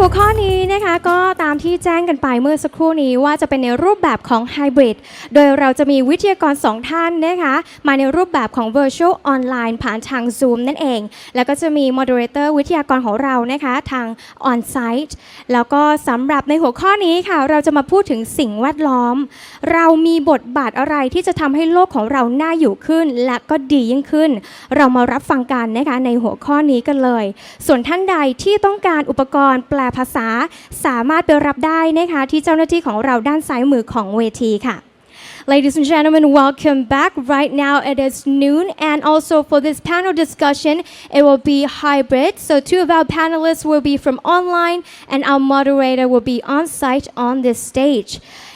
หัวข้อนี้นะคะก็ตามที่แจ้งกันไปเมื่อสักครู่นี้ว่าจะเป็นในรูปแบบของไฮบริดโดยเราจะมีวิทยากร2ท่านนะคะมาในรูปแบบของ Virtual Online ผ่านทาง Zoom นั่นเองแล้วก็จะมี Moderator วิทยากรของเรานะคะทาง On-site แล้วก็สำหรับในหัวข้อนี้ค่ะเราจะมาพูดถึงสิ่งแวดล้อมเรามีบทบาทอะไรที่จะทำให้โลกของเราน่าอยู่ขึ้นและก็ดียิ่งขึ้นเรามารับฟังกันนะคะในหัวข้อนี้กันเลยส่วนท่านใดที่ต้องการอุปกรณ์แปลภาษาสามารถไปรับได้นะคะที่เจ้าหน้าที่ของเราด้านซ้ายมือของเวทีค่ะ Ladies and gentlemen, welcome back. Right now it is noon, and also for this panel discussion, it will be hybrid. So two of our panelists will be from online, and our moderator will be on site on this stage.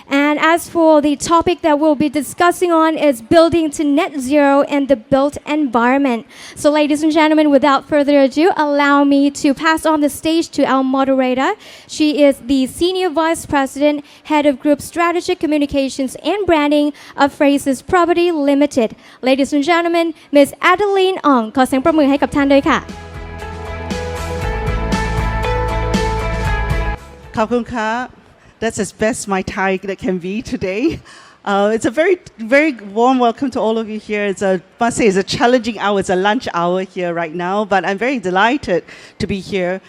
And as for the topic that we'll be discussing on is building to net zero and the built environment. So ladies and gentlemen, without further ado, allow me to pass on the stage to our moderator. She is the Senior Vice President, Head of Group Strategic Communications and Branding of Frasers Property Limited. Ladies and gentlemen, Ms. Adeline Ong ขอเสียงปรบมือให้กับท่านด้วยค่ะขอบคุณค่ะ That's as best my Thai that can be today. It's a very warm welcome to all of you here. Must say it's a challenging hour. It's a lunch hour here right now, but I'm very delighted to be here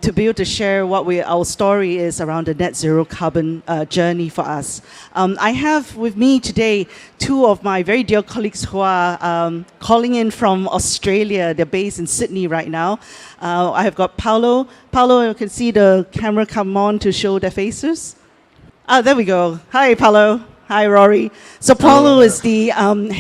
to be able to share what our story is around the net zero carbon journey for us. I have with me today two of my very dear colleagues who are calling in from Australia. They're based in Sydney right now. I have got Paulo. Paulo, you can see the camera come on to show their faces. There we go. Hi, Paulo. Hi, Rory. So Paulo is the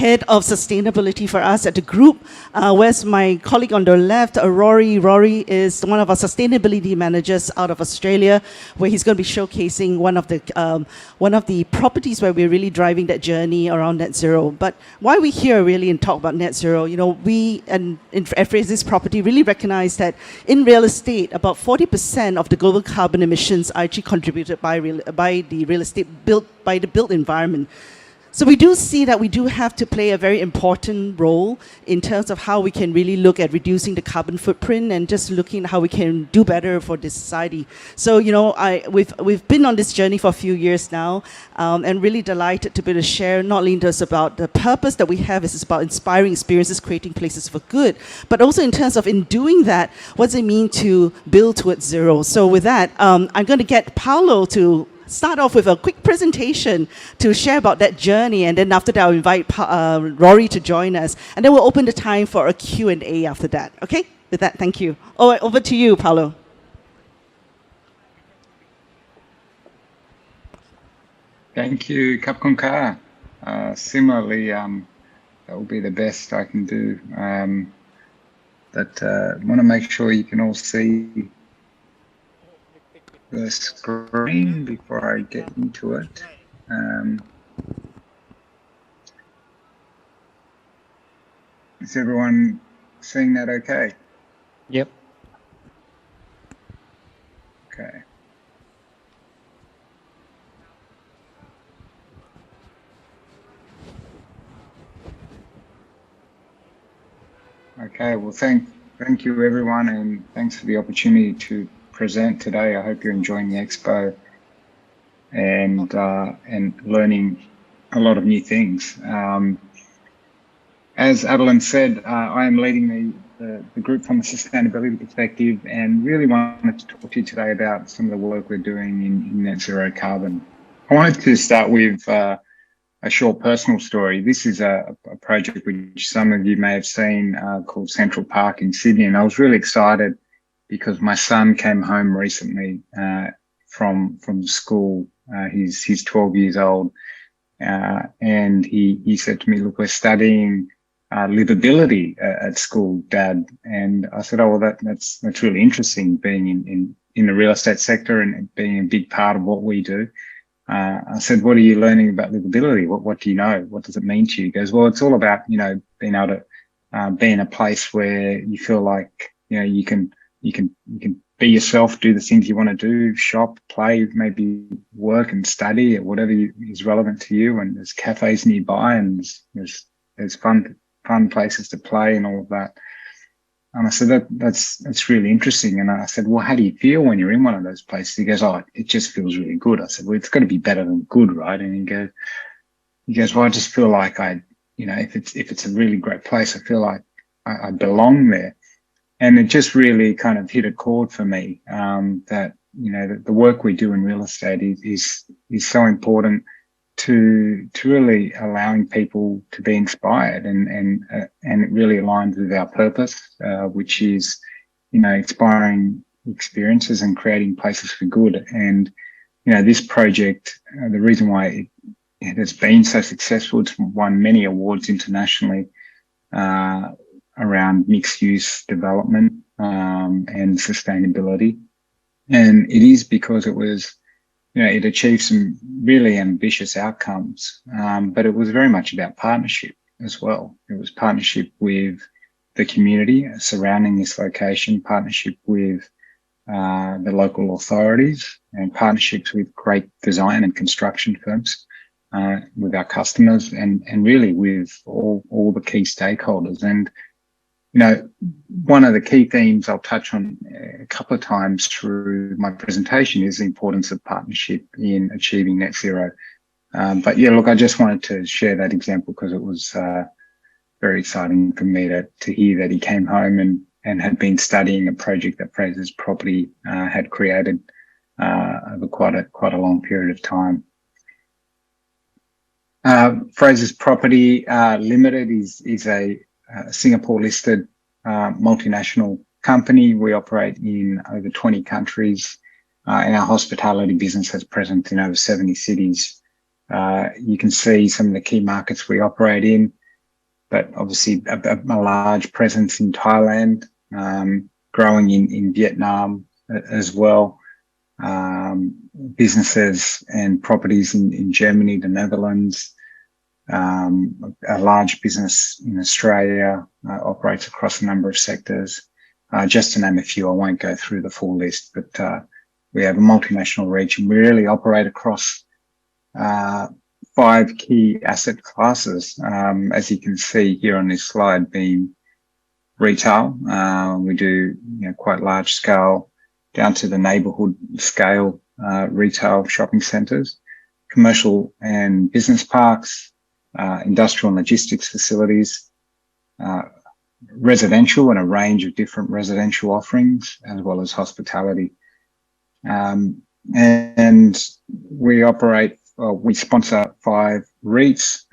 head of sustainability for us at the group. Where's my colleague on the left, Rory? Rory is one of our sustainability managers out of Australia, where he's going to be showcasing one of the properties where we're really driving that journey around net zero. But why we here really and talk about net zero, we and in Frasers Property really recognize that in real estate, about 40% of the global carbon emissions are actually contributed by the real estate by the built environment. So we do see that we do have to play a very important role in terms of how we can really look at reducing the carbon footprint and just looking at how we can do better for this society. So, we've been on this journey for a few years now, and really delighted to be able to share not only just about the purpose that we have is about inspiring experiences, creating places for good, but also in terms of in doing that, what does it mean to build towards zero? So with that, I'm going to get Paulo to start off with a quick presentation to share about that journey, and then after that I'll invite Rory to join us, and then we'll open the time for a Q&A after that. Okay? With that, thank you. Over to you, Paulo. Thank you, Kapkun Ka. Similarly, that will be the best I can do. But want to make sure you can all see the screen before I get into it. Is everyone seeing that okay? Yep. Okay. Okay, well thank you everyone, and thanks for the opportunity to present today. I hope you're enjoying the Expo and learning a lot of new things. As Adeline said, I am leading the group from a sustainability perspective, and really wanted to talk to you today about some of the work we're doing in net zero carbon. I wanted to start with a short personal story. This is a project which some of you may have seen called Central Park in Sydney, and I was really excited because my son came home recently from school. He's 12 years old, and he said to me, "Look, we're studying livability at school, Dad." And I said, "Oh, well, that's really interesting, being in the real estate sector and being a big part of what we do." I said, "What are you learning about livability? What do you know? What does it mean to you?" He goes, "Well, it's all about being able to be in a place where you feel like you can be yourself, do the things you want to do, shop, play, maybe work and study, or whatever is relevant to you. And there's cafes nearby, and there's fun places to play and all of that." And I said, that's really interesting. And I said, well, how do you feel when you're in one of those places? He goes, oh, it just feels really good. I said, well, it's got to be better than good, right? And he goes, well, I just feel like if it's a really great place, I feel like I belong there. And it just really kind of hit a chord for me, that, the work we do in real estate is so important to really allowing people to be inspired, and it really aligns with our purpose, which is, inspiring experiences and creating places for good. And, this project, the reason why it has been so successful, it's won many awards internationally, around mixed use development, and sustainability. And it is because it was, it achieved some really ambitious outcomes, but it was very much about partnership as well. It was partnership with the community surrounding this location, partnership with the local authorities, and partnerships with great design and construction firms, with our customers, and really with all the key stakeholders. And one of the key themes I'll touch on a couple of times through my presentation is the importance of partnership in achieving net zero. But yeah, look, I just wanted to share that example because it was very exciting for me to hear that he came home and had been studying a project that Frasers Property had created over quite a long period of time. Frasers Property Limited is a Singapore-listed multinational company. We operate in over 20 countries, and our hospitality business has presence in over 70 cities. You can see some of the key markets we operate in, but obviously a large presence in Thailand, growing in Vietnam as well, businesses and properties in Germany, the Netherlands. A large business in Australia, operates across a number of sectors. Just to name a few, I won't go through the full list, but we have a multinational reach, and we really operate across 5 key asset classes, as you can see here on this slide, being retail. We do quite large scale down to the neighbourhood scale retail shopping centres, commercial and business parks, industrial and logistics facilities, residential and a range of different residential offerings, as well as hospitality. And we we sponsor 5 REITs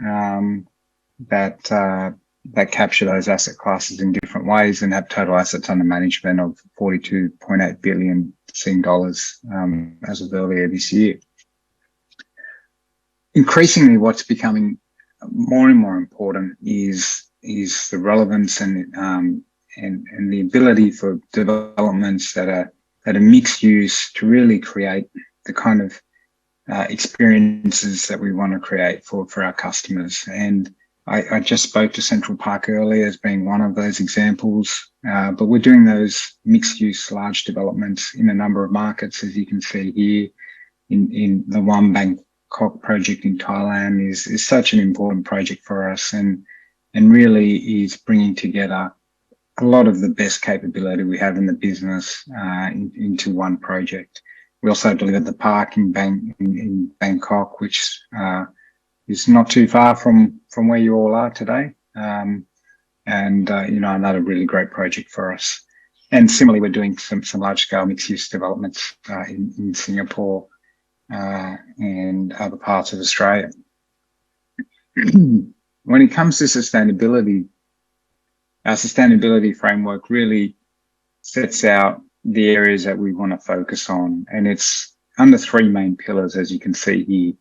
that capture those asset classes in different ways and have total assets under management of 42.8 billion Sing dollars as of earlier this year. Increasingly, what's becoming more and more important is the relevance and the ability for developments that are mixed use to really create the kind of experiences that we want to create for our customers. And I just spoke to Central Park earlier as being one of those examples, but we're doing those mixed use large developments in a number of markets, as you can see here. In the One Bangkok project in Thailand is such an important project for us, and really is bringing together a lot of the best capability we have in the business into one project. We also delivered the park in Bangkok, which is not too far from where you all are today, and another really great project for us. And similarly, we're doing some large scale mixed use developments in Singapore and other parts of Australia. When it comes to sustainability, our sustainability framework really sets out the areas that we want to focus on, and it's under 3 main pillars, as you can see here.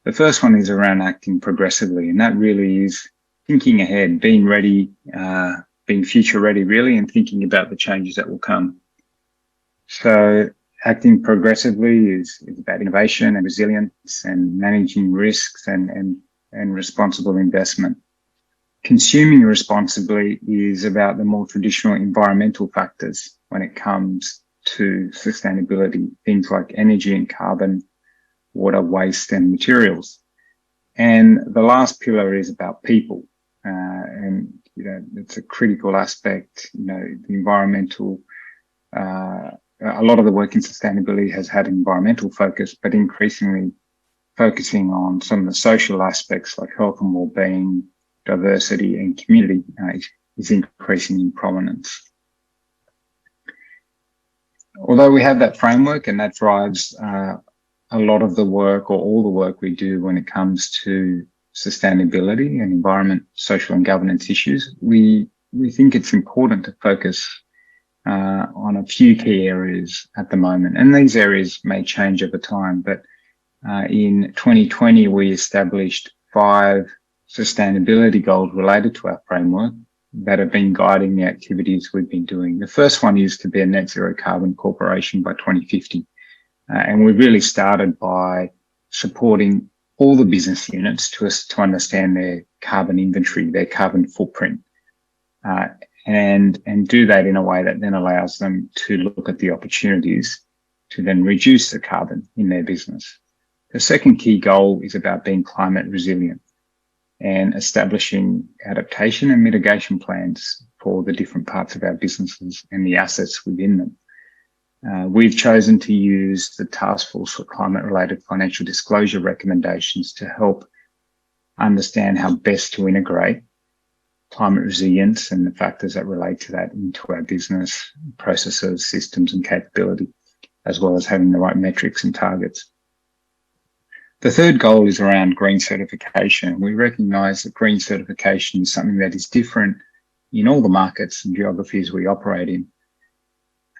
The first one is around acting progressively, and that really is thinking ahead, being ready, being future ready really, and thinking about the changes that will come. So acting progressively is about innovation and resilience and managing risks and responsible investment. Consuming responsibly is about the more traditional environmental factors when it comes to sustainability, things like energy and carbon, water, waste and materials. And the last pillar is about people. And it's a critical aspect. The environmental, a lot of the work in sustainability has had environmental focus, but increasingly focusing on some of the social aspects like health and well-being, diversity and community is increasing in prominence. Although we have that framework and that drives a lot of the work, or all the work we do when it comes to sustainability and environment, social and governance issues, we think it's important to focus on a few key areas at the moment. And these areas may change over time, but in 2020, we established 5 sustainability goals related to our framework that have been guiding the activities we've been doing. The first one is to be a net zero carbon corporation by 2050. And we really started by supporting all the business units to understand their carbon inventory, their carbon footprint, and do that in a way that then allows them to look at the opportunities to then reduce the carbon in their business. The second key goal is about being climate resilient and establishing adaptation and mitigation plans for the different parts of our businesses and the assets within them. We've chosen to use the Task Force for Climate-Related Financial Disclosure recommendations to help understand how best to integrate climate resilience and the factors that relate to that into our business processes, systems and capability, as well as having the right metrics and targets. The third goal is around green certification. We recognise that green certification is something that is different in all the markets and geographies we operate in.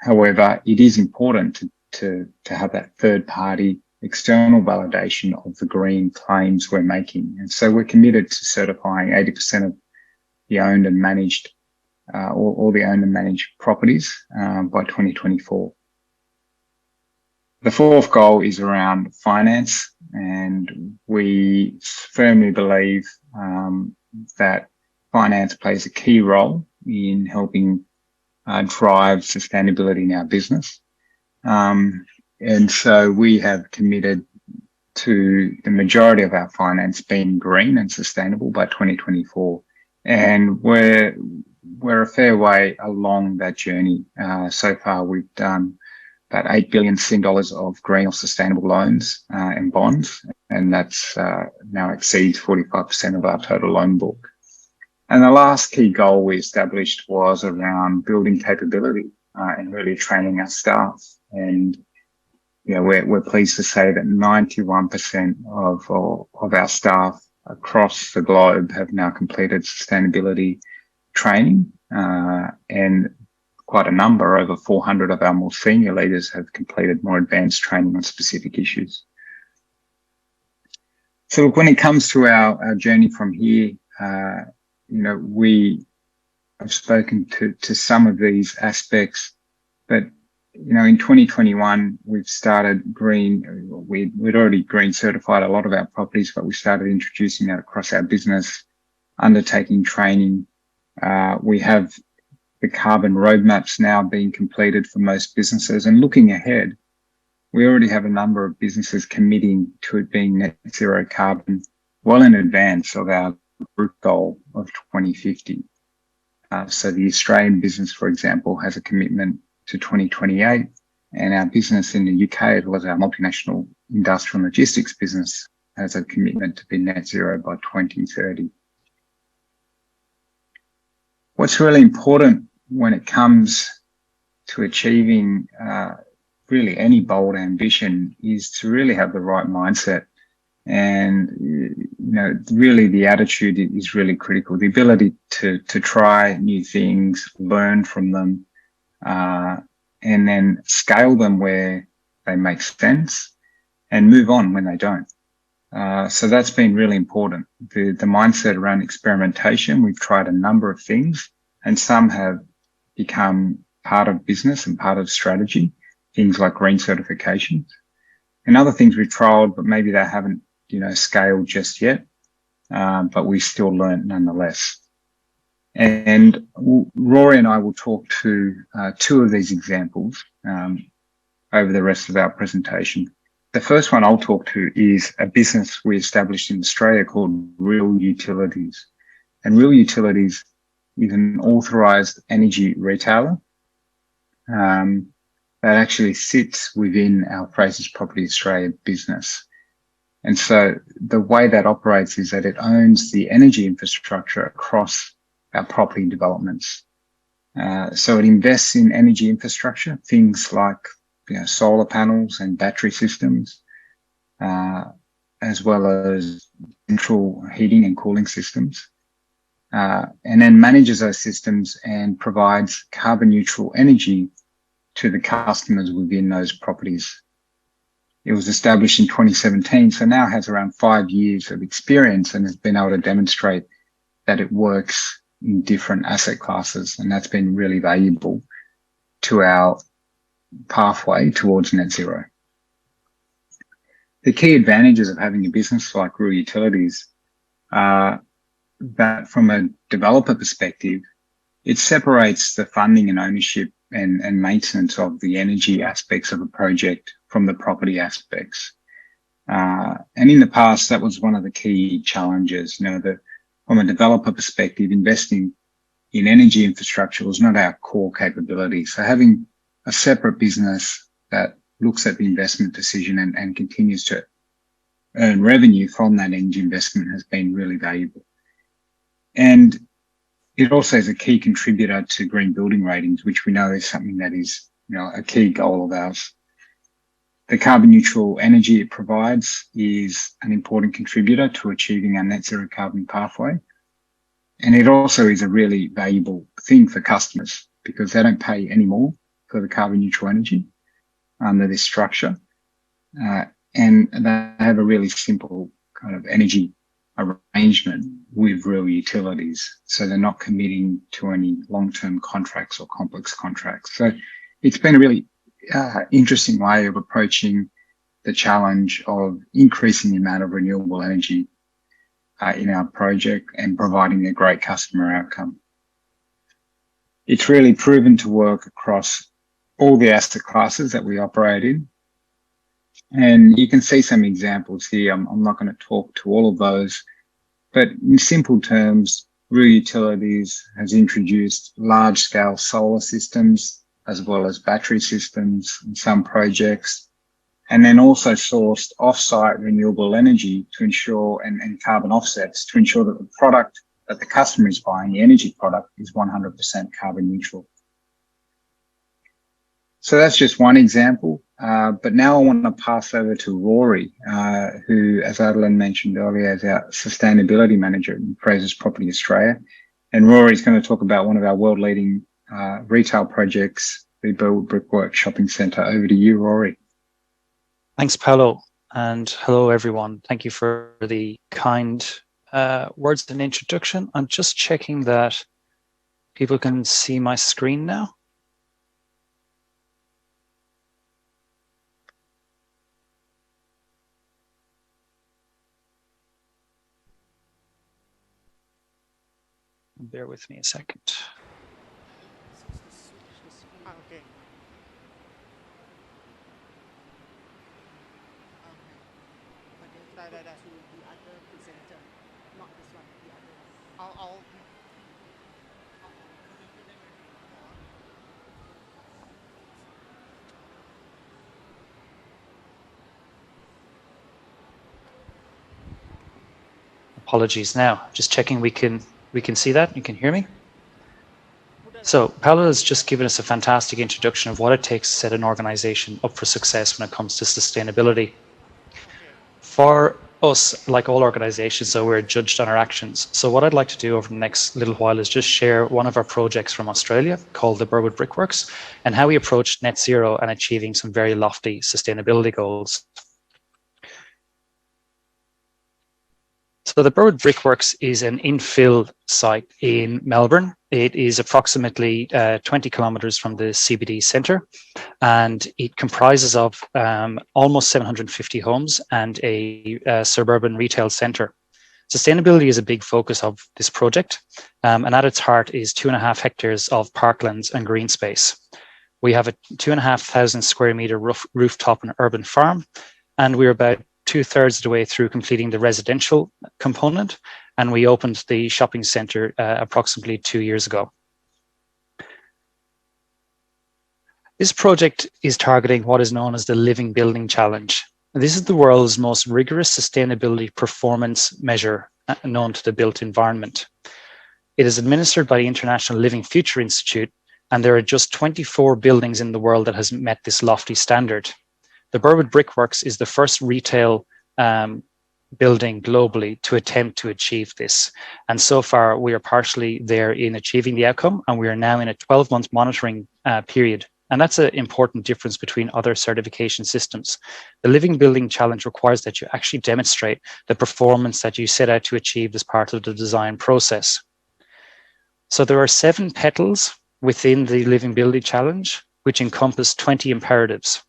However, it is important to have that third-party external validation of the green claims we're making. And so we're committed to certifying 80% of the owned and managed, all the owned and managed properties by 2024. The fourth goal is around finance, and we firmly believe that finance plays a key role in helping drive sustainability in our business. And so we have committed to the majority of our finance being green and sustainable by 2024. And we're a fair way along that journey. So far, we've done about 8 billion dollars of green or sustainable loans and bonds, and that's now exceeds 45% of our total loan book. And the last key goal we established was around building capability and really training our staff. And we're pleased to say that 91% of our staff across the globe have now completed sustainability training, and quite a number, over 400 of our more senior leaders have completed more advanced training on specific issues. So when it comes to our journey from here, we have spoken to some of these aspects, but in 2021, we've started green. We'd already green certified a lot of our properties, but we started introducing that across our business, undertaking training. We have the carbon roadmaps now being completed for most businesses, and looking ahead, we already have a number of businesses committing to it being net zero carbon well in advance of our group goal of 2050. So the Australian business, for example, has a commitment to 2028, and our business in the UK, as well as our multinational industrial and logistics business, has a commitment to be net zero by 2030. What's really important when it comes to achieving really any bold ambition is to really have the right mindset. And, really the attitude is really critical. The ability to try new things, learn from them, and then scale them where they make sense and move on when they don't. So that's been really important. The mindset around experimentation, we've tried a number of things, and some have become part of business and part of strategy, things like green certifications. And other things we've trialed, but maybe they haven't, scaled just yet, but we still learn nonetheless. And Rory and I will talk to 2 of these examples over the rest of our presentation. The first one I'll talk to is a business we established in Australia called Real Utilities. And Real Utilities is an authorised energy retailer that actually sits within our Frasers Property Australia business. And so the way that operates is that it owns the energy infrastructure across our property developments. So it invests in energy infrastructure, things like solar panels and battery systems, as well as central heating and cooling systems, and then manages those systems and provides carbon neutral energy to the customers within those properties. It was established in 2017, so now has around 5 years of experience and has been able to demonstrate that it works in different asset classes, and that's been really valuable to our pathway towards net zero. The key advantages of having a business like Rural Utilities are that from a developer perspective, it separates the funding and ownership and maintenance of the energy aspects of a project from the property aspects. And in the past, that was one of the key challenges. From a developer perspective, investing in energy infrastructure was not our core capability. So having a separate business that looks at the investment decision and continues to earn revenue from that energy investment has been really valuable. And it also is a key contributor to green building ratings, which we know is something that is, a key goal of ours. The carbon neutral energy it provides is an important contributor to achieving our net zero carbon pathway. And it also is a really valuable thing for customers because they don't pay any more for the carbon neutral energy under this structure. And they have a really simple kind of energy arrangement with Rural Utilities. So they're not committing to any long-term contracts or complex contracts. So it's been a really interesting way of approaching the challenge of increasing the amount of renewable energy in our project and providing a great customer outcome. It's really proven to work across all the asset classes that we operate in. And you can see some examples here. I'm not going to talk to all of those, but in simple terms, Rural Utilities has introduced large-scale solar systems as well as battery systems in some projects, and then also sourced off-site renewable energy to ensure, and carbon offsets to ensure that the product that the customer is buying, the energy product, is 100% carbon neutral. So that's just one example. But now I want to pass over to Rory, who, as Adeline mentioned earlier, is our Sustainability Manager in Frasers Property Australia. And Rory is going to talk about one of our world-leading retail projects, the Burwood Brickworks Shopping Centre. Over to you, Rory. Thanks, Paolo. And hello, everyone. Thank you for the kind words and introduction. I'm just checking that people can see my screen now. Bear with me a second. Okay. To the other presenter, not this one, the other. I'll Apologies now. Just checking we can see that. You can hear me? So Paolo has just given us a fantastic introduction of what it takes to set an organization up for success when it comes to sustainability. For us, like all organizations, though, we're judged on our actions. So what I'd like to do over the next little while is just share one of our projects from Australia called the Burwood Brickworks and how we approached net zero and achieving some very lofty sustainability goals. So the Burwood Brickworks is an infill site in Melbourne. It is approximately 20 kilometres from the CBD centre, and it comprises of almost 750 homes and a suburban retail centre. Sustainability is a big focus of this project, and at its heart is 2.5 hectares of parklands and green space. We have a 2,500 square metre rooftop and urban farm, and we're about 2/3 of the way through completing the residential component, and we opened the shopping centre approximately 2 years ago. This project is targeting what is known as the Living Building Challenge. This is the world's most rigorous sustainability performance measure known to the built environment. It is administered by the International Living Future Institute, and there are just 24 buildings in the world that has met this lofty standard. The Burwood Brickworks is the first retail building globally to attempt to achieve this. And so far, we are partially there in achieving the outcome, and we are now in a 12-month monitoring period. And that's an important difference between other certification systems. The Living Building Challenge requires that you actually demonstrate the performance that you set out to achieve as part of the design process. So there are 7 petals within the Living Building Challenge, which encompass 20 imperatives.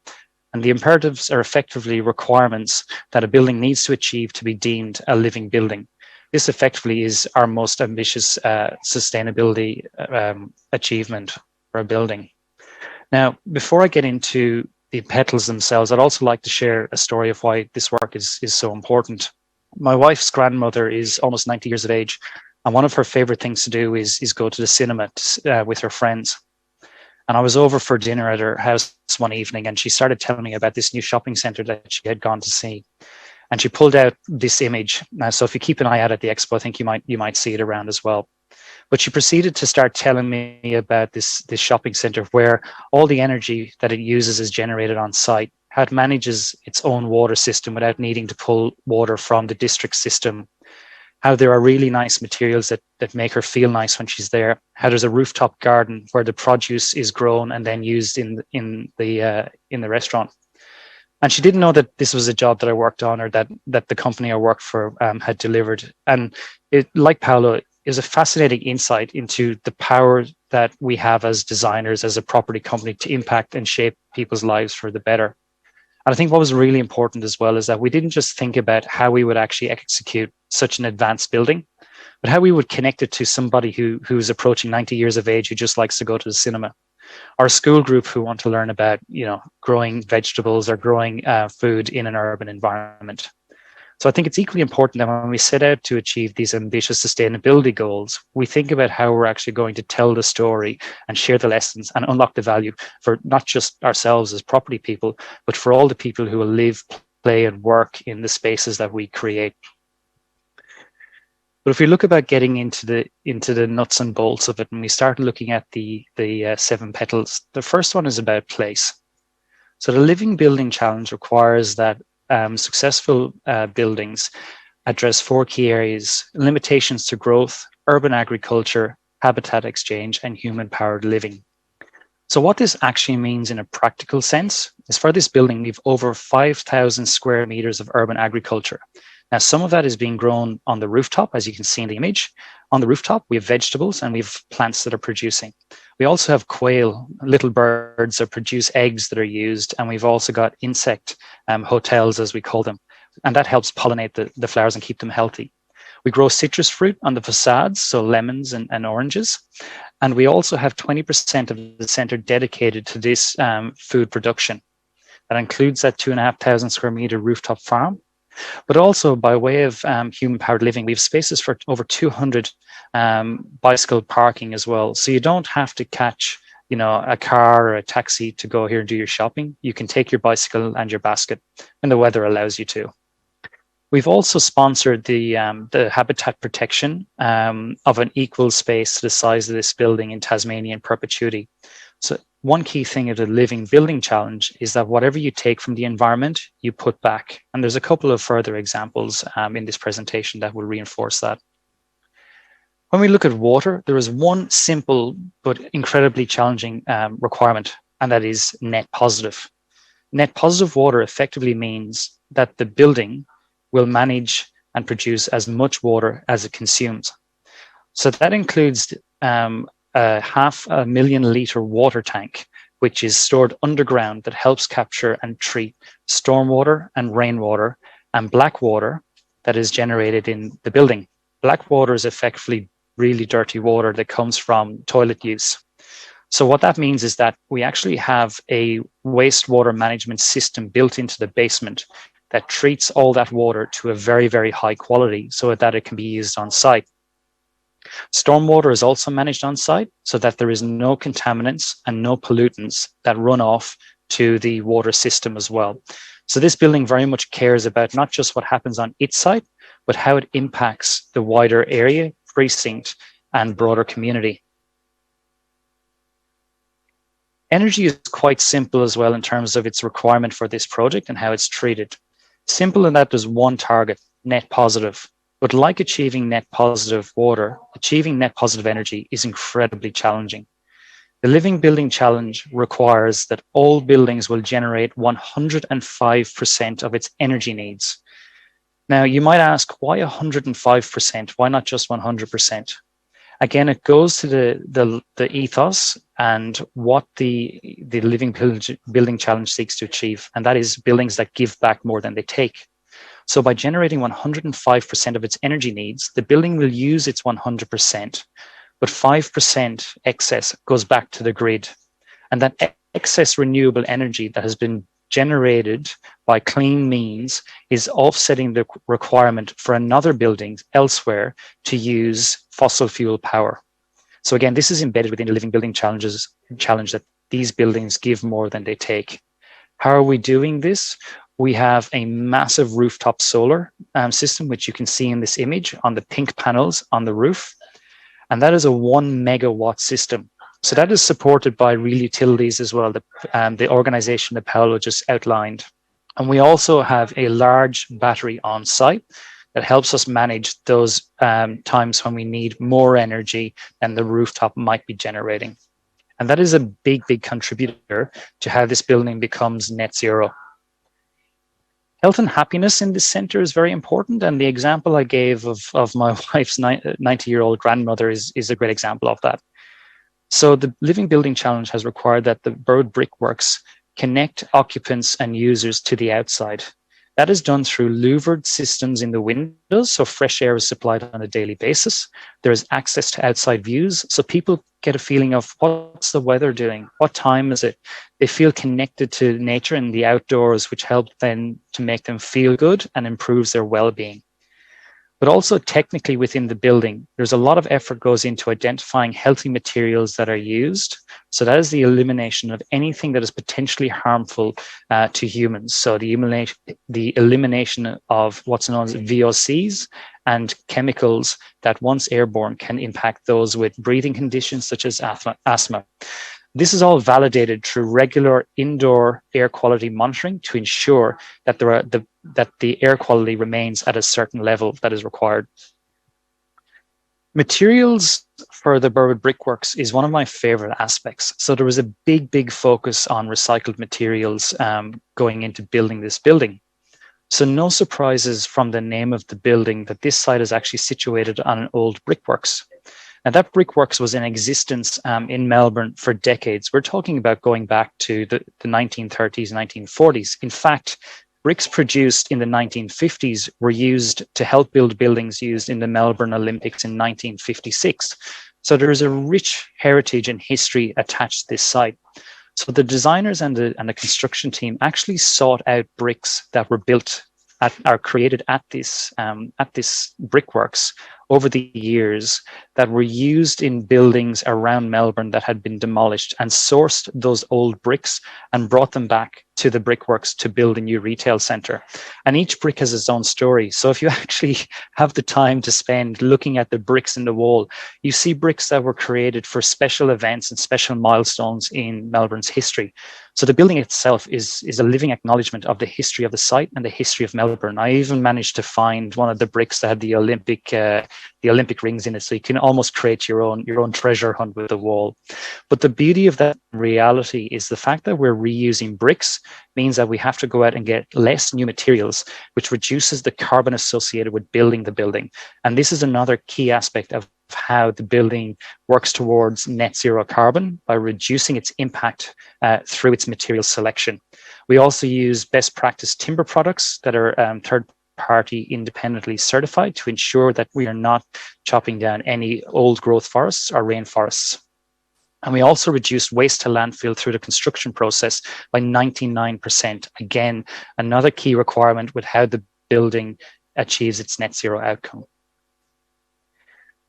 And the imperatives are effectively requirements that a building needs to achieve to be deemed a living building. This effectively is our most ambitious sustainability achievement for a building. Now, before I get into the petals themselves, I'd also like to share a story of why this work is so important. My wife's grandmother is almost 90 years of age, and one of her favorite things to do is go to the cinema with her friends. And I was over for dinner at her house one evening, and she started telling me about this new shopping centre that she had gone to see. And she pulled out this image. Now, so if you keep an eye out at the Expo, I think you might see it around as well. But she proceeded to start telling me about this shopping centre, where all the energy that it uses is generated on site, how it manages its own water system without needing to pull water from the district system, how there are really nice materials that make her feel nice when she's there, how there's a rooftop garden where the produce is grown and then used in the restaurant. And she didn't know that this was a job that I worked on, or that the company I worked for had delivered. And it, like Paolo, is a fascinating insight into the power that we have as designers, as a property company, to impact and shape people's lives for the better. And I think what was really important as well is that we didn't just think about how we would actually execute such an advanced building, but how we would connect it to somebody who's approaching 90 years of age, who just likes to go to the cinema, or a school group who want to learn about, growing vegetables or growing food in an urban environment. So I think it's equally important that when we set out to achieve these ambitious sustainability goals, we think about how we're actually going to tell the story and share the lessons and unlock the value for not just ourselves as property people, but for all the people who will live, play, and work in the spaces that we create. But if we look about getting into the nuts and bolts of it, and we start looking at the 7 petals, the first one is about place. So the Living Building Challenge requires that successful buildings address 4 key areas: limitations to growth, urban agriculture, habitat exchange, and human-powered living. So what this actually means in a practical sense is, for this building, we've over 5,000 square meters of urban agriculture. Now, some of that is being grown on the rooftop, as you can see in the image. On the rooftop, we have vegetables and we have plants that are producing. We also have quail, little birds that produce eggs that are used. And we've also got insect hotels, as we call them. And that helps pollinate the flowers and keep them healthy. We grow citrus fruit on the facades, so lemons and oranges. And we also have 20% of the centre dedicated to this food production. That includes that 2,500 square meter rooftop farm. But also, by way of human-powered living, we have spaces for over 200 bicycle parking as well. So you don't have to catch, a car or a taxi to go here and do your shopping. You can take your bicycle and your basket, and the weather allows you to. We've also sponsored the habitat protection of an equal space to the size of this building in Tasmania in perpetuity. So one key thing of the Living Building Challenge is that whatever you take from the environment, you put back. And there's a couple of further examples in this presentation that will reinforce that. When we look at water, there is one simple but incredibly challenging requirement, and that is net positive. Net positive water effectively means that the building will manage and produce as much water as it consumes. So that includes a 500,000 litre water tank, which is stored underground, that helps capture and treat stormwater and rainwater and black water that is generated in the building. Black water is effectively really dirty water that comes from toilet use. So what that means is that we actually have a wastewater management system built into the basement that treats all that water to a very, very high quality so that it can be used on site. Stormwater is also managed on site so that there is no contaminants and no pollutants that run off to the water system as well. So this building very much cares about not just what happens on its site, but how it impacts the wider area, precinct, and broader community. Energy is quite simple as well in terms of its requirement for this project and how it's treated. Simple in that there's one target, net positive. But like achieving net positive water, achieving net positive energy is incredibly challenging. The Living Building Challenge requires that all buildings will generate 105% of its energy needs. Now, you might ask, why 105%? Why not just 100%? Again, it goes to the ethos and what the Living Building Challenge seeks to achieve, and that is buildings that give back more than they take. So by generating 105% of its energy needs, the building will use its 100%, but 5% excess goes back to the grid. And that excess renewable energy that has been generated by clean means is offsetting the requirement for another building elsewhere to use fossil fuel power. So again, this is embedded within the Living Building challenge that these buildings give more than they take. How are we doing this? We have a massive rooftop solar system, which you can see in this image on the pink panels on the roof. And that is a 1 megawatt system. So that is supported by real utilities as well, the organization that Paolo just outlined. And we also have a large battery on site that helps us manage those times when we need more energy than the rooftop might be generating. And that is a big, big contributor to how this building becomes net zero. Health and happiness in this center is very important. And the example I gave of my wife's 90-year-old grandmother is a great example of that. So the Living Building Challenge has required that the Burwood Brickworks connect occupants and users to the outside. That is done through louvered systems in the windows, so fresh air is supplied on a daily basis. There is access to outside views, so people get a feeling of what's the weather doing, what time is it. They feel connected to nature and the outdoors, which help then to make them feel good and improves their well-being. But also technically within the building, there's a lot of effort goes into identifying healthy materials that are used. So that is the elimination of anything that is potentially harmful to humans. So the elimination of what's known as VOCs and chemicals that once airborne can impact those with breathing conditions such as asthma. This is all validated through regular indoor air quality monitoring to ensure that the air quality remains at a certain level that is required. Materials for the Burwood Brickworks is one of my favorite aspects. So there was a big, big focus on recycled materials going into building this building. So no surprises from the name of the building that this site is actually situated on an old brickworks. Now that brickworks was in existence in Melbourne for decades. We're talking about going back to the 1930s, 1940s. In fact, bricks produced in the 1950s were used to help build buildings used in the Melbourne Olympics in 1956. So there is a rich heritage and history attached to this site. So the designers and the construction team actually sought out bricks that were built are created at this brickworks over the years that were used in buildings around Melbourne that had been demolished, and sourced those old bricks and brought them back to the brickworks to build a new retail centre. And each brick has its own story. So if you actually have the time to spend looking at the bricks in the wall, you see bricks that were created for special events and special milestones in Melbourne's history. So the building itself is a living acknowledgement of the history of the site and the history of Melbourne. I even managed to find one of the bricks that had the Olympic rings in it, so you can almost create your own treasure hunt with the wall. But the beauty of that reality is the fact that we're reusing bricks means that we have to go out and get less new materials, which reduces the carbon associated with building the building. And this is another key aspect of how the building works towards net zero carbon by reducing its impact through its material selection. We also use best practice timber products that are third-party independently certified to ensure that we are not chopping down any old growth forests or rainforests. And we also reduced waste to landfill through the construction process by 99%. Again, another key requirement with how the building achieves its net zero outcome.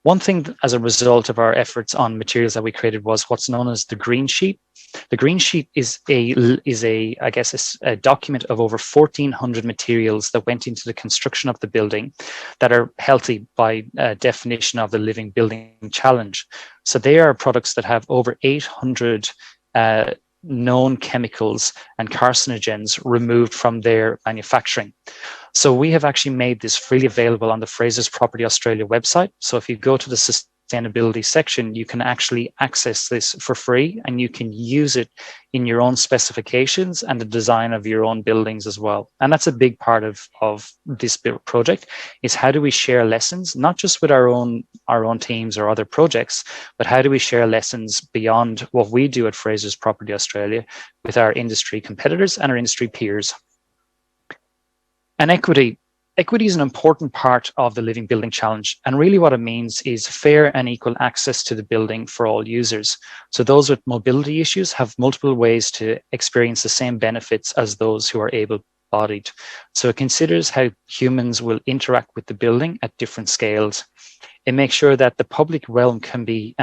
One thing as a result of our efforts on materials that we created was what's known as the green sheet. The green sheet is I guess a document of over 1,400 materials that went into the construction of the building that are healthy by definition of the Living Building Challenge. So they are products that have over 800 known chemicals and carcinogens removed from their manufacturing. So we have actually made this freely available on the Frasers Property Australia website. So if you go to the sustainability section, you can actually access this for free, and you can use it in your own specifications and the design of your own buildings as well. And that's a big part of this project, is how do we share lessons, not just with our own teams or other projects, but how do we share lessons beyond what we do at Frasers Property Australia with our industry competitors and our industry peers. And equity is an important part of the Living Building Challenge. And really what it means is fair and equal access to the building for all users. So those with mobility issues have multiple ways to experience the same benefits as those who are able-bodied. So it considers how humans will interact with the building at different scales. It makes sure that the public realm can be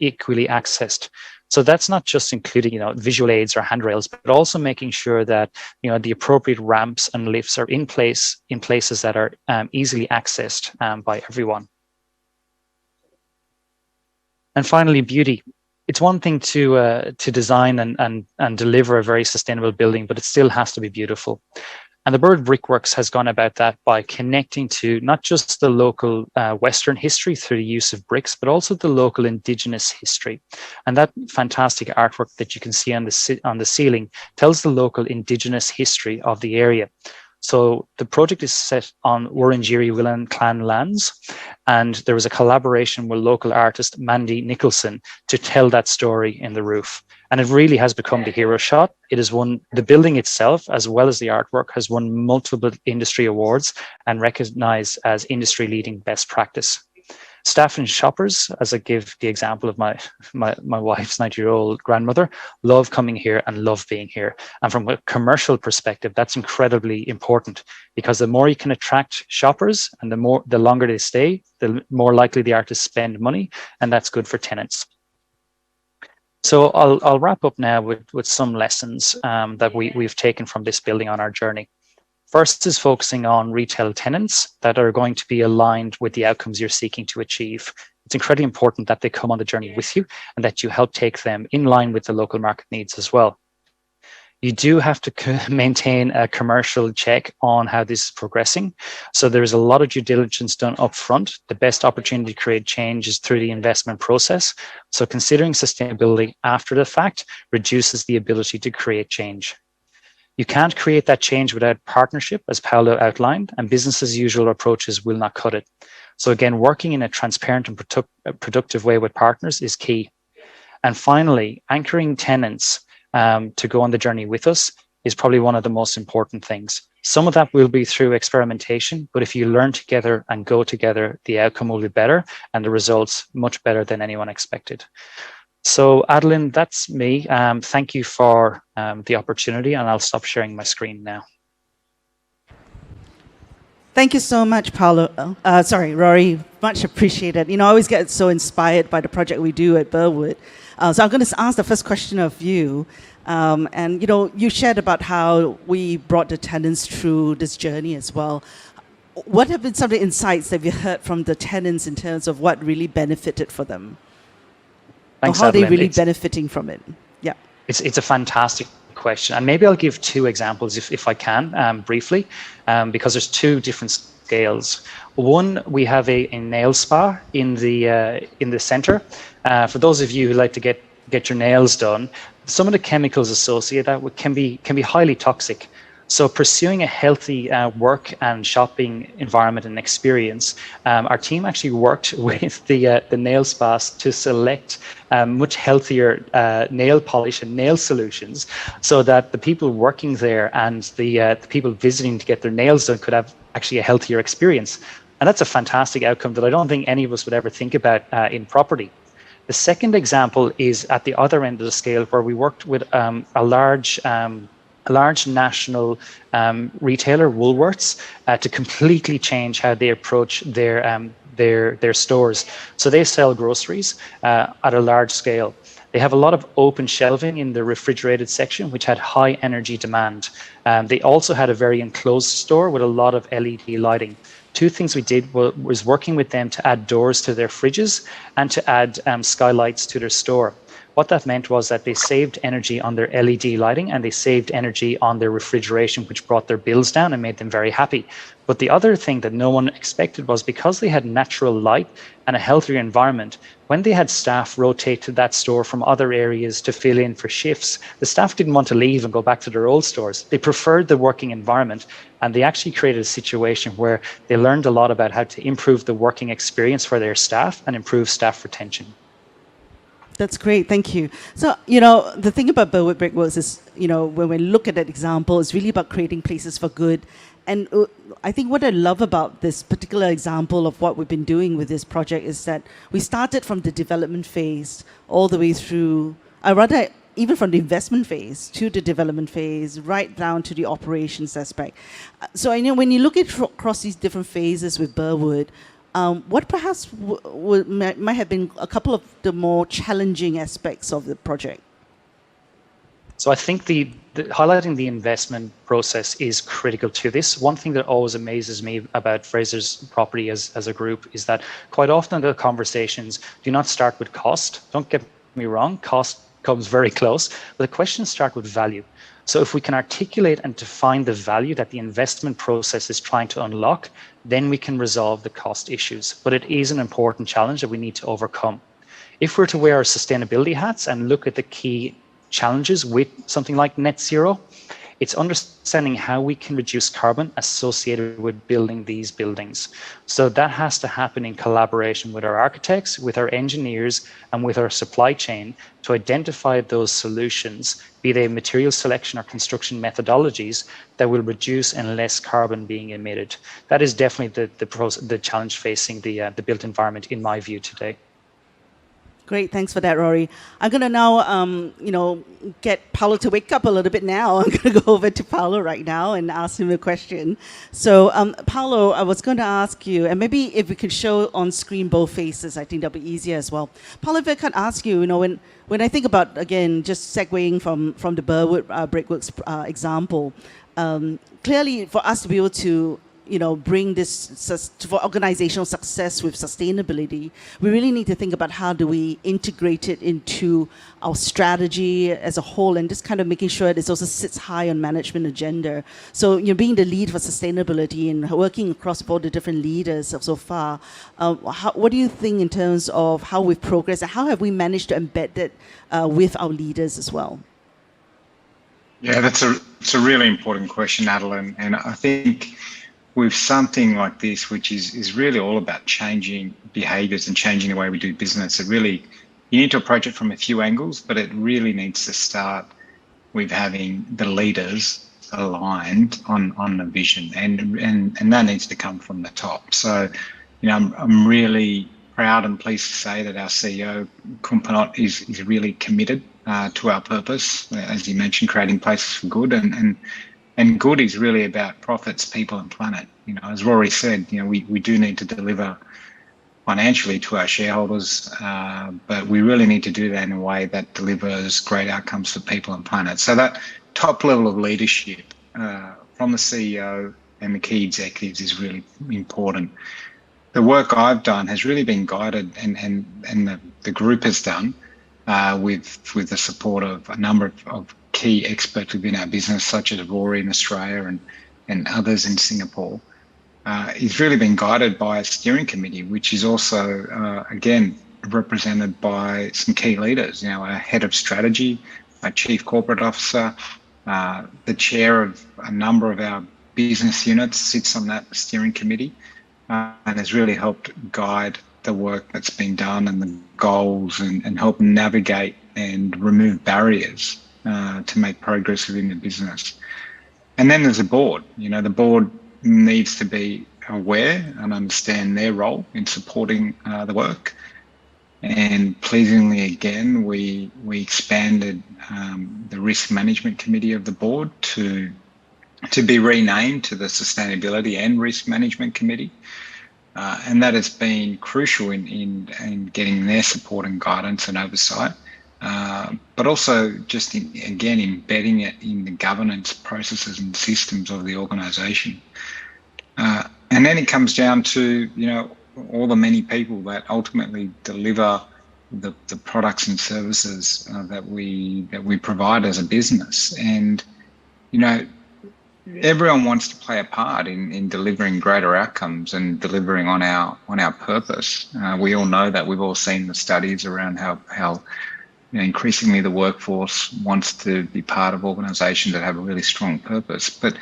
equally accessed. So that's not just including, visual aids or handrails, but also making sure that, the appropriate ramps and lifts are in places that are easily accessed by everyone. And finally, beauty. It's one thing to design and deliver a very sustainable building, but it still has to be beautiful. And the Burwood Brickworks has gone about that by connecting to not just the local Western history through the use of bricks, but also the local Indigenous history. And that fantastic artwork that you can see on the ceiling tells the local Indigenous history of the area. So the project is set on Wurundjeri Willan clan lands, and there was a collaboration with local artist Mandy Nicholson to tell that story in the roof. And it really has become the hero shot. It has won, the building itself, as well as the artwork, has won multiple industry awards and recognized as industry leading best practice. Staff and shoppers, as I give the example of my wife's 90-year-old grandmother, love coming here and love being here. And from a commercial perspective, that's incredibly important, because the more you can attract shoppers and the longer they stay, the more likely they are to spend money, and that's good for tenants. So I'll wrap up now with some lessons that we've taken from this building on our journey. First is focusing on retail tenants that are going to be aligned with the outcomes you're seeking to achieve. It's incredibly important that they come on the journey with you and that you help take them in line with the local market needs as well. You do have to maintain a commercial check on how this is progressing. So there is a lot of due diligence done up front. The best opportunity to create change is through the investment process. So considering sustainability after the fact reduces the ability to create change. You can't create that change without partnership, as Paolo outlined, and business as usual approaches will not cut it. So again, working in a transparent and productive way with partners is key. And finally, anchoring tenants to go on the journey with us is probably one of the most important things. Some of that will be through experimentation, but if you learn together and go together, the outcome will be better and the results much better than anyone expected. So Adeline, that's me. Thank you for the opportunity, and I'll stop sharing my screen now. Thank you so much, Rory. Much appreciated. I always get so inspired by the project we do at Burwood. So I'm going to ask the first question of you. And you shared about how we brought the tenants through this journey as well. What have been some of the insights that you heard from the tenants in terms of what really benefited for them? Thanks, or how Adeline. are they really benefiting from it? Yeah. It's a fantastic question. And maybe I'll give two examples if I can, briefly, because there's two different scales. One, we have a nail spa in the center. For those of you who like to get your nails done, some of the chemicals associated with that can be highly toxic. So pursuing a healthy work and shopping environment and experience, our team actually worked with the nail spas to select much healthier nail polish and nail solutions, so that the people working there and the people visiting to get their nails done could have actually a healthier experience. And that's a fantastic outcome that I don't think any of us would ever think about in property. The second example is at the other end of the scale, where we worked with a large national retailer, Woolworths, to completely change how they approach their stores. So they sell groceries at a large scale. They have a lot of open shelving in the refrigerated section, which had high energy demand. They also had a very enclosed store with a lot of LED lighting. Two things we did was working with them to add doors to their fridges and to add skylights to their store. What that meant was that they saved energy on their LED lighting and they saved energy on their refrigeration, which brought their bills down and made them very happy. But the other thing that no one expected was, because they had natural light and a healthier environment, when they had staff rotate to that store from other areas to fill in for shifts, the staff didn't want to leave and go back to their old stores. They preferred the working environment, and they actually created a situation where they learned a lot about how to improve the working experience for their staff and improve staff retention. That's great, thank you. So, the thing about Burwood Brickworks is, when we look at that example, it's really about creating places for good. And I think what I love about this particular example of what we've been doing with this project is that we started from the development phase all the way through, even from the investment phase to the development phase, right down to the operations aspect. So I know when you look at across these different phases with Burwood, what perhaps might have been a couple of the more challenging aspects of the project? So I think the highlighting the investment process is critical to this. One thing that always amazes me about Frasers Property as a group is that quite often the conversations do not start with cost. Don't get me wrong, cost comes very close, but the questions start with value. So if we can articulate and define the value that the investment process is trying to unlock, then we can resolve the cost issues. But it is an important challenge that we need to overcome. If we're to wear our sustainability hats and look at the key challenges with something like net zero, it's understanding how we can reduce carbon associated with building these buildings. So that has to happen in collaboration with our architects, with our engineers, and with our supply chain to identify those solutions, be they material selection or construction methodologies that will reduce and less carbon being emitted. That is definitely the challenge facing the built environment, in my view, today. Great, thanks for that, Rory. I'm going to now, get Paolo to wake up a little bit now. I'm going to go over to Paolo right now and ask him a question. So, Paolo, I was going to ask you, and maybe if we could show on screen both faces, I think that'll be easier as well. Paolo, if I could ask you, when I think about, again, just segueing from the Burwood Brickworks example, clearly for us to be able to bring this for organizational success with sustainability, we really need to think about how do we integrate it into our strategy as a whole, and just kind of making sure this also sits high on management agenda. So, being the lead for sustainability and working across all the different leaders so far, what do you think in terms of how we've progressed and how have we managed to embed that with our leaders as well? Yeah, it's a really important question, Adeline, and I think with something like this, which is really all about changing behaviours and changing the way we do business, you need to approach it from a few angles, but it really needs to start with having the leaders aligned on the vision, and that needs to come from the top. So, I'm really proud and pleased to say that our CEO, Completeness, is really committed to our purpose, as you mentioned, creating places for good, and good is really about profits, people, and planet. As Rory said, we do need to deliver financially to our shareholders, but we really need to do that in a way that delivers great outcomes for people and planet. So that top level of leadership from the CEO and the key executives is really important. The work I've done has really been guided, and the group has done with the support of a number of key experts within our business, such as Rory in Australia and others in Singapore. It's really been guided by a steering committee, which is also, again, represented by some key leaders, a head of strategy, a chief corporate officer, the chair of a number of our business units sits on that steering committee, and has really helped guide the work that's been done and the goals and help navigate and remove barriers to make progress within the business. And then there's a board. The board needs to be aware and understand their role in supporting the work. And pleasingly, again, we expanded the risk management committee of the board to be renamed to the Sustainability and Risk Management Committee. And that has been crucial in getting their support and guidance and oversight, but also just again embedding it in the governance processes and systems of the organisation. And then it comes down to all the many people that ultimately deliver the products and services that we provide as a business. And everyone wants to play a part in delivering greater outcomes and delivering on our purpose. We all know that. We've all seen the studies around how increasingly the workforce wants to be part of organisations that have a really strong purpose, but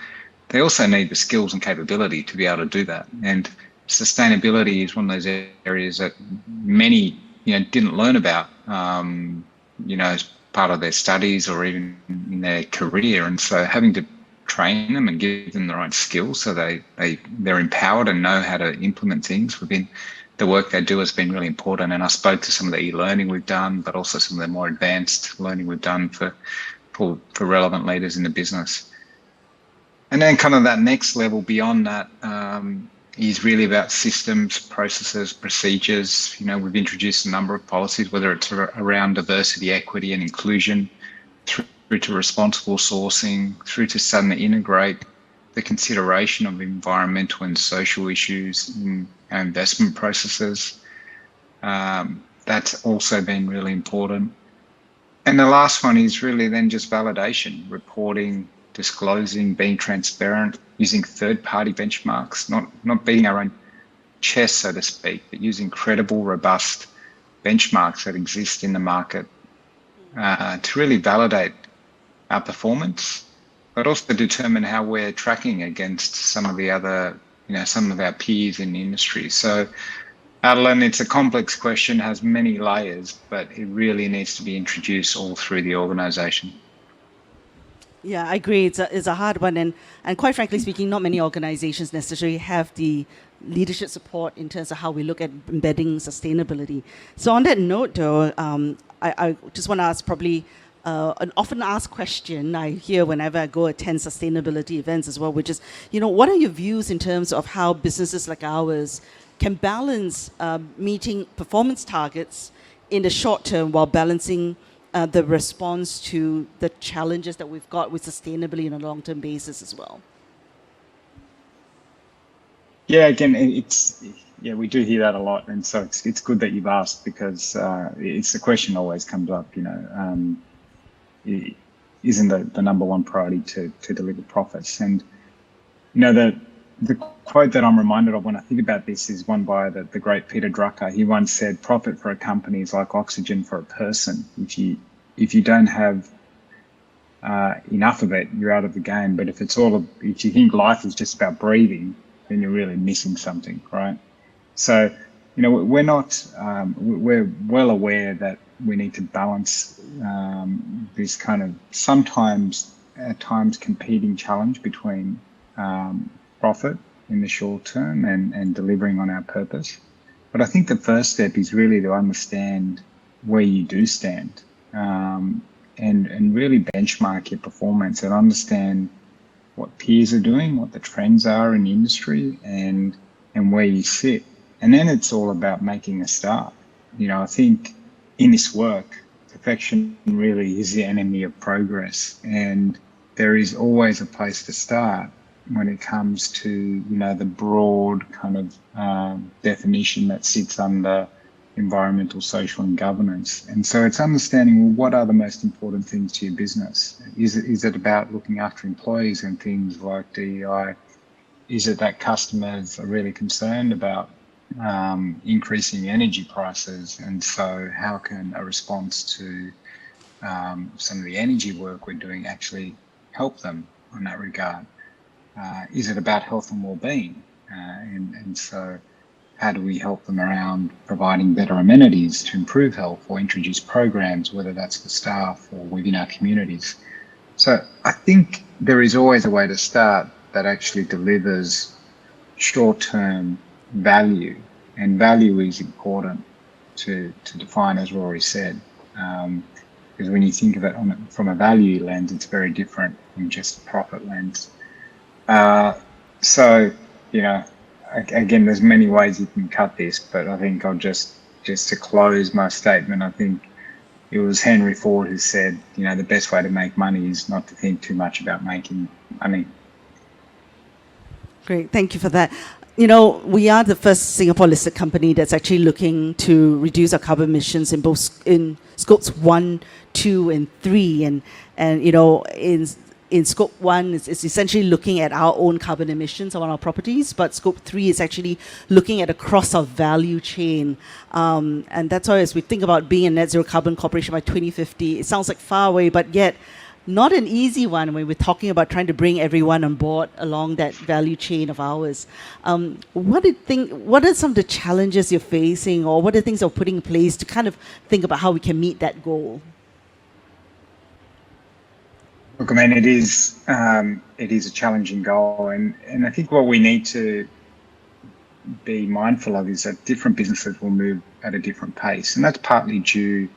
they also need the skills and capability to be able to do that. And sustainability is one of those areas that many didn't learn about as part of their studies or even in their career. And so having to train them and give them the right skills so they're empowered and know how to implement things within the work they do has been really important. And I spoke to some of the e-learning we've done, but also some of the more advanced learning we've done for relevant leaders in the business. And then kind of that next level beyond that is really about systems, processes, procedures. We've introduced a number of policies, whether it's around diversity, equity and inclusion, through to responsible sourcing, through to starting to integrate the consideration of environmental and social issues in our investment processes. That's also been really important. And the last one is really then just validation, reporting, disclosing, being transparent, using third-party benchmarks, not beating our own chest, so to speak, but using credible, robust benchmarks that exist in the market to really validate our performance, but also determine how we're tracking against some of the other, some of our peers in the industry. So, Adeline, it's a complex question, has many layers, but it really needs to be introduced all through the organisation. Yeah, I agree. It's a hard one, and quite frankly speaking, not many organizations necessarily have the leadership support in terms of how we look at embedding sustainability. So on that note, though, I just want to ask probably an often asked question I hear whenever I go attend sustainability events as well, which is, what are your views in terms of how businesses like ours can balance meeting performance targets in the short term while balancing the response to the challenges that we've got with sustainability on a long-term basis as well? Yeah, again, we do hear that a lot, and so it's good that you've asked, because it's the question always comes up. Isn't the number one priority to deliver profits? And the quote that I'm reminded of when I think about this is one by the great Peter Drucker. He once said, "Profit for a company is like oxygen for a person. If you don't have enough of it, you're out of the game. But if you think life is just about breathing, then you're really missing something, right?" So, we're well aware that we need to balance this kind of at times competing challenge between profit in the short term and delivering on our purpose. But I think the first step is really to understand where you do stand, and really benchmark your performance and understand what peers are doing, what the trends are in the industry, and where you sit. And then it's all about making a start. I think in this work, perfection really is the enemy of progress, and there is always a place to start when it comes to the broad kind of definition that sits under environmental, social and governance. And so it's understanding, well, what are the most important things to your business? Is it about looking after employees and things like DEI? Is it that customers are really concerned about increasing energy prices, and so how can a response to some of the energy work we're doing actually help them in that regard? Is it about health and well-being? And so how do we help them around providing better amenities to improve health, or introduce programs, whether that's for staff or within our communities? So I think there is always a way to start that actually delivers short-term value, and value is important to define, as Rory said. Because when you think of it from a value lens, it's very different from just a profit lens. So, you know, again, there's many ways you can cut this, but I think I'll just to close my statement, I think it was Henry Ford who said, you know, the best way to make money is not to think too much about making money. Great, thank you for that. You know, we are the first Singapore-listed company that's actually looking to reduce our carbon emissions in both in scopes 1, 2, and 3. And you know, in scope 1, it's essentially looking at our own carbon emissions on our properties, but scope 3 is actually looking at across our value chain. And that's why as we think about being a net zero carbon corporation by 2050, it sounds like far away, but yet not an easy one when we're talking about trying to bring everyone on board along that value chain of ours. What are some of the challenges you're facing, or what are the things you're putting in place to kind of think about how we can meet that goal? Look, I mean, it is a challenging goal, and I think what we need to be mindful of is that different businesses will move at a different pace, and that's partly due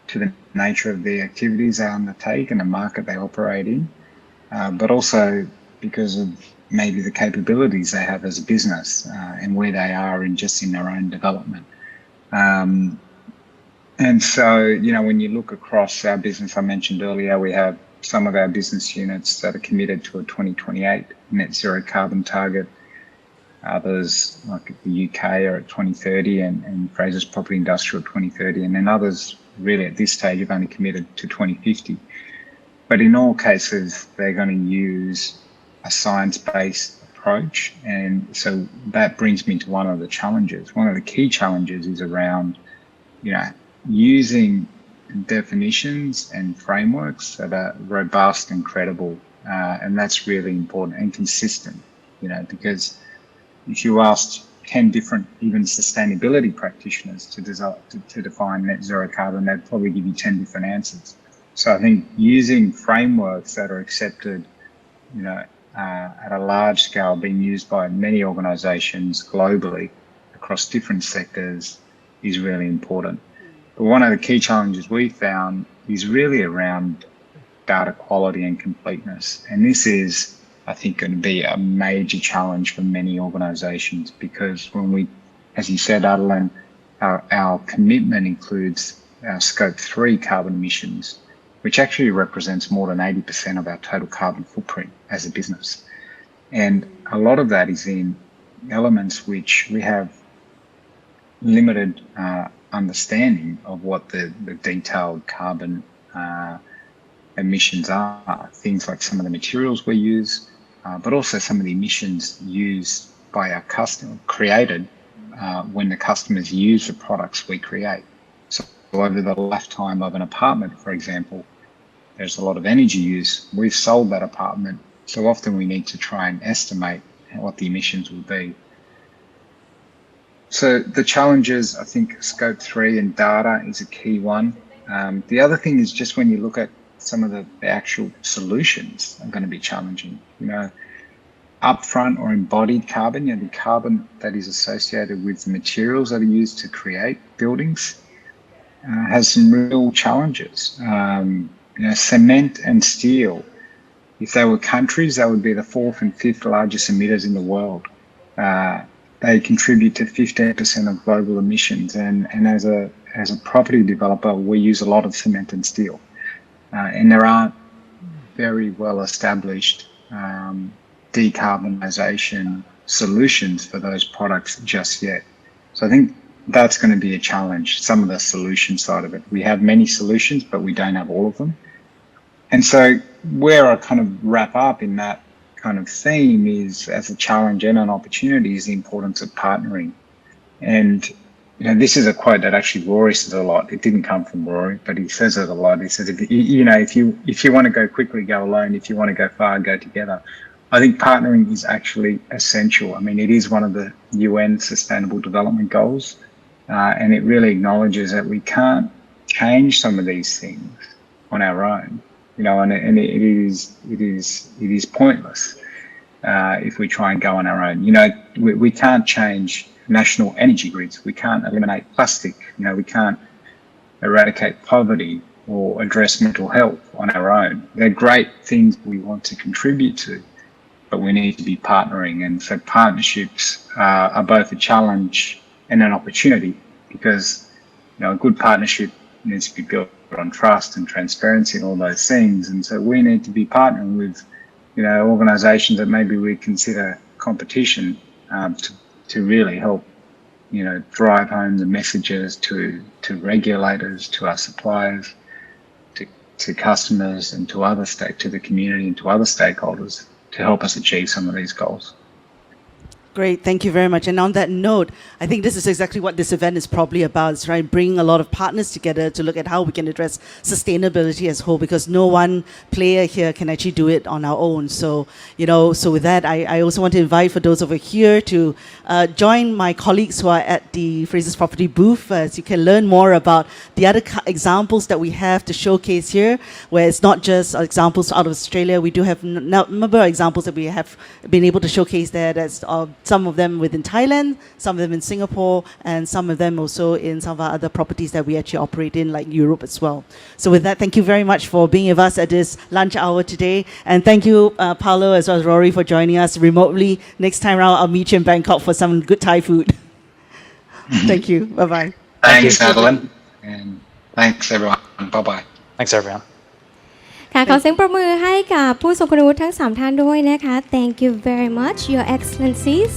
to the nature of the activities they undertake and the market they operate in, but also because of maybe the capabilities they have as a business and where they are in their own development. And so, you know, when you look across our business, I mentioned earlier, we have some of our business units that are committed to a 2028 net zero carbon target. Others, like the UK, are at 2030, and Frasers Property Industrial 2030, and then others really at this stage have only committed to 2050. But in all cases, they're going to use a science-based approach. And so that brings me to one of the challenges. One of the key challenges is around, you know, using definitions and frameworks that are robust and credible. And that's really important and consistent, you know, because if you asked 10 different, even sustainability practitioners to define net zero carbon, they'd probably give you 10 different answers. So I think using frameworks that are accepted, you know, at a large scale, being used by many organisations globally across different sectors is really important. But one of the key challenges we found is really around data quality and completeness. And this is, I think, going to be a major challenge for many organisations, because when we, as you said, Adeline, our commitment includes our scope 3 carbon emissions, which actually represents more than 80% of our total carbon footprint as a business. And a lot of that is in elements which we have limited understanding of what the detailed carbon emissions are. Things like some of the materials we use, but also some of the emissions used by our customer, created when the customers use the products we create. So over the lifetime of an apartment, for example, there's a lot of energy use. We've sold that apartment, so often we need to try and estimate what the emissions will be. So the challenges, I think scope 3 and data is a key one. The other thing is just when you look at some of the actual solutions are going to be challenging. You know, upfront or embodied carbon, you know, the carbon that is associated with the materials that are used to create buildings has some real challenges. You know, cement and steel, if they were countries, that would be the 4th and 5th largest emitters in the world. They contribute to 15% of global emissions, and as a property developer, we use a lot of cement and steel, and there aren't very well established decarbonisation solutions for those products just yet. So I think that's going to be a challenge, some of the solution side of it. We have many solutions, but we don't have all of them. And so where I kind of wrap up in that kind of theme is, as a challenge and an opportunity, is the importance of partnering. And, you know, this is a quote that actually Rory says a lot. It didn't come from Rory, but he says it a lot. He says, if you want to go quickly, go alone. If you want to go far, go together. I think partnering is actually essential. I mean, it is one of the UN Sustainable Development Goals, and it really acknowledges that we can't change some of these things on our own. You know, and it is pointless if we try and go on our own. You know, we can't change national energy grids. We can't eliminate plastic. We can't eradicate poverty or address mental health on our own. They're great things we want to contribute to, but we need to be partnering. And so partnerships are both a challenge and an opportunity, because a good partnership needs to be built on trust and transparency and all those things. And so we need to be partnering with organisations that maybe we consider competition to really help drive home the messages to regulators, to our suppliers, to customers, and to the community and to other stakeholders to help us achieve some of these goals. Great, thank you very much. And on that note, I think this is exactly what this event is probably about, right? Bringing a lot of partners together to look at how we can address sustainability as a whole, because no one player here can actually do it on our own. So, so with that, I also want to invite for those over here to join my colleagues who are at the Frasers Property booth, as you can learn more about the other examples that we have to showcase here, where it's not just examples out of Australia. We do have a number of examples that we have been able to showcase there. That's some of them within Thailand, some of them in Singapore, and some of them also in some of our other properties that we actually operate in, like Europe as well. So with that, thank you very much for being with us at this lunch hour today. And thank you, Paolo, as well as Rory, for joining us remotely. Next time around, I'll meet you in Bangkok for some good Thai food. Thank you. Bye-bye. Thanks, Madeline. And thanks, everyone. Bye-bye. Thanks, everyone. ค่ะขอเสียงปรบมือให้กับผู้ทรงคุณวุฒิทั้ง 3 ท่านด้วยนะคะ Thank you very much, Your Excellencies